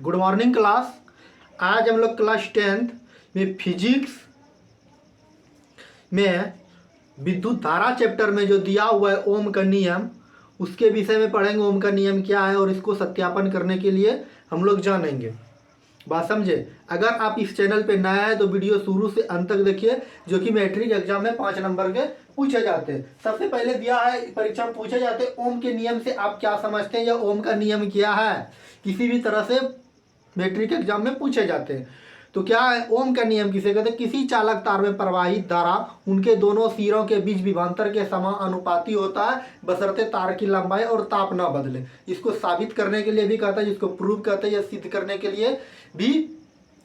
Good morning class. आज हम लोग क्लास 10th में फिजिक्स में विद्युत धारा चैप्टर में जो दिया हुआ है ओम का नियम, उसके विषय में पढ़ेंगे। ओम का नियम क्या है और इसको सत्यापन करने के लिए हम लोग जानेंगे। बात समझे। अगर आप इस चैनल पे नया है तो वीडियो शुरू से अंत तक देखिए, जो कि मैट्रिक एग्जाम में 5 नंबर के पूछे जाते हैं। सबसे पहले दिया है परीक्षा में पूछे जाते हैं ओम के नियम से आप क्या समझते हैं या ओम का नियम क्या है। किसी भी तरह से मैट्रिक एग्जाम में पूछे जाते हैं। तो क्या है ओम का नियम किसे कहते हैं? किसी चालक तार में प्रवाहित धारा उनके दोनों सिरों के बीच विभवांतर के समानुपाती होता है, बशर्ते तार की लंबाई और ताप न बदले। इसको साबित करने के लिए भी कहता है, जिसको प्रूव कहते हैं, या सिद्ध करने के लिए भी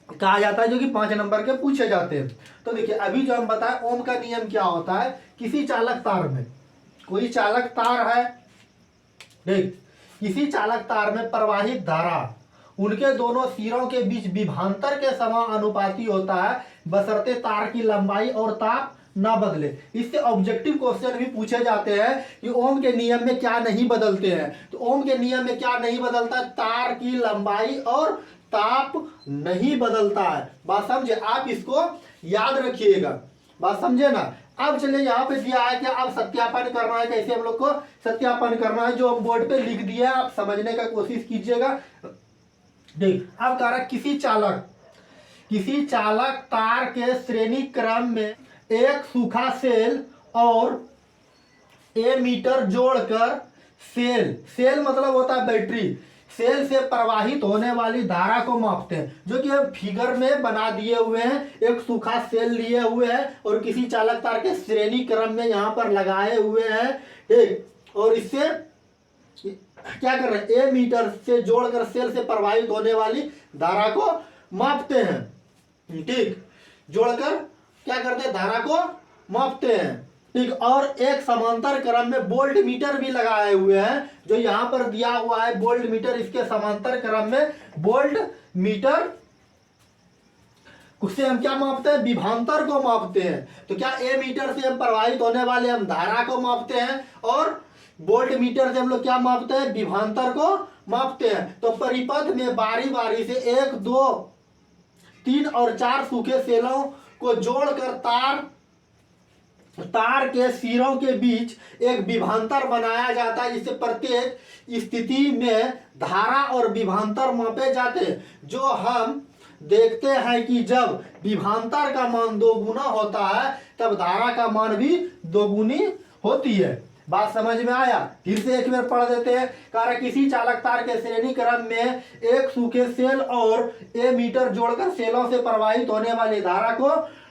कहा जाता है, जो कि 5 नंबर के पूछे जाते हैं। तो देखिए अभी जो हम बताएं ओम का नियम क्या होता है। किसी चालक तार में, कोई चालक तार है, देख किसी चालक तार में प्रवाहित धारा उनके दोनों सिरों के बीच विभवांतर के समानुपाती होता है, बशर्ते तार की लंबाई और ताप ना बदले। इससे ऑब्जेक्टिव क्वेश्चन भी पूछे जाते हैं कि ओम के नियम में क्या नहीं बदलते हैं। तो ओम के नियम में क्या नहीं बदलता? तार की लंबाई और ताप नहीं बदलता है। बात समझे, आप इसको याद रखिएगा। बात समझे ना। अब चलिए यहाँ पे दिया है कि अब सत्यापन करना है। कैसे हम लोग को सत्यापन करना है, जो हम बोर्ड पे लिख दिया है, आप समझने का कोशिश कीजिएगा। देख अब कह रहा किसी चालक तार के श्रेणी क्रम में एक सूखा सेल और एमीटर जोड़कर सेल मतलब होता है बैटरी, सेल से प्रवाहित होने वाली धारा को मापते हैं, जो कि हम फिगर में बना दिए हुए हैं। एक सूखा सेल लिए हुए हैं और किसी चालक तार के श्रेणी क्रम में यहाँ पर लगाए हुए हैं, ठीक। और इससे क्या कर रहे हैं? एमीटर से जोड़कर सेल से प्रवाहित होने वाली धारा को मापते हैं, ठीक। जोड़कर क्या करते हैं? धारा को मापते हैं, ठीक। और एक समांतर क्रम में वोल्ट मीटर भी लगाए हुए हैं, जो यहां पर दिया हुआ है वोल्ट मीटर। इसके समांतर क्रम में वोल्ट मीटर उससे हम क्या मापते हैं? विभवांतर को मापते हैं। तो क्या एमीटर से हम प्रवाहित होने वाले हम धारा को मापते हैं, और वोल्ट मीटर से हम लोग क्या मापते हैं? विभवांतर को मापते हैं। तो परिपथ में बारी बारी से 1, 2, 3 और 4 सूखे सेलों को जोड़कर तार के सिरों के बीच एक विभवांतर बनाया जाता है, जिससे प्रत्येक स्थिति में धारा और विभवांतर मापे जाते हैं। जो हम देखते हैं कि जब विभवांतर का मान 2 गुना होता है, तब धारा का मान भी 2 गुनी होती है। बात समझ में आया? फिर से एक बार पढ़ देते हैं। कारण किसी चालक तार के श्रेणी क्रम में एक सूखे सेल और एमीटर जोड़कर सेलों से प्रवाहित होने वाली धारा को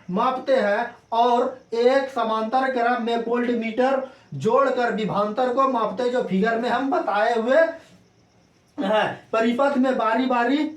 मापते हैं, और एक समांतर क्रम में वोल्ट मीटर जोड़कर विभवांतर को मापते हैं, जो फिगर में हम बताए हुए हैं। परिपथ में बारी बारी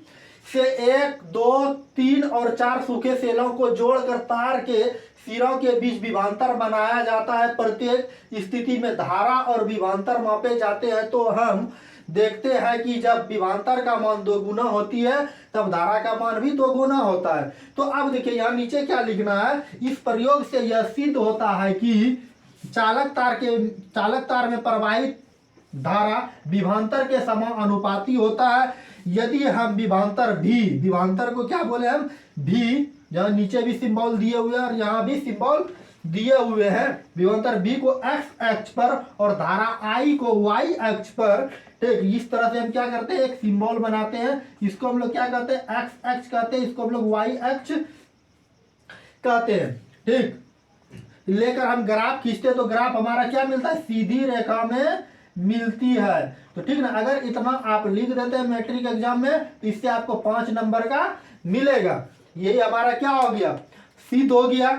से 1, 2, 3 और 4 सूखे सेलों को जोड़कर तार के सिरों के बीच विभवांतर बनाया जाता है। प्रत्येक स्थिति में धारा और विभवांतर मापे जाते हैं। तो हम देखते हैं कि जब विभवांतर का मान 2 गुना होती है, तब धारा का मान भी 2 गुना होता है। तो अब देखिए यहाँ नीचे क्या लिखना है। इस प्रयोग से यह सिद्ध होता है कि चालक तार में प्रवाहित धारा विभवांतर के समानुपाती होता है। यदि हम विभवांतर को क्या बोले हम? भी, जहाँ नीचे भी सिंबल दिए हुए हैं और यहाँ भी सिंबल दिए हुए हैं। विभवांतर भी को एक्स अक्ष पर और धारा आई को वाई अक्ष पर, ठीक। इस तरह से हम क्या करते हैं? एक सिंबल बनाते हैं। इसको हम लोग क्या कहते हैं? एक्स अक्ष कहते हैं। इसको हम लोग वाई अक्ष कहते हैं, ठीक। लेकर हम ग्राफ खींचते हैं, तो ग्राफ हमारा क्या मिलता है? सीधी रेखा में मिलती है। तो ठीक ना। अगर इतना आप लिख देते हैं मैट्रिक एग्जाम में, तो इससे आपको 5 नंबर का मिलेगा। यही हमारा क्या हो गया? सिद्ध हो गया।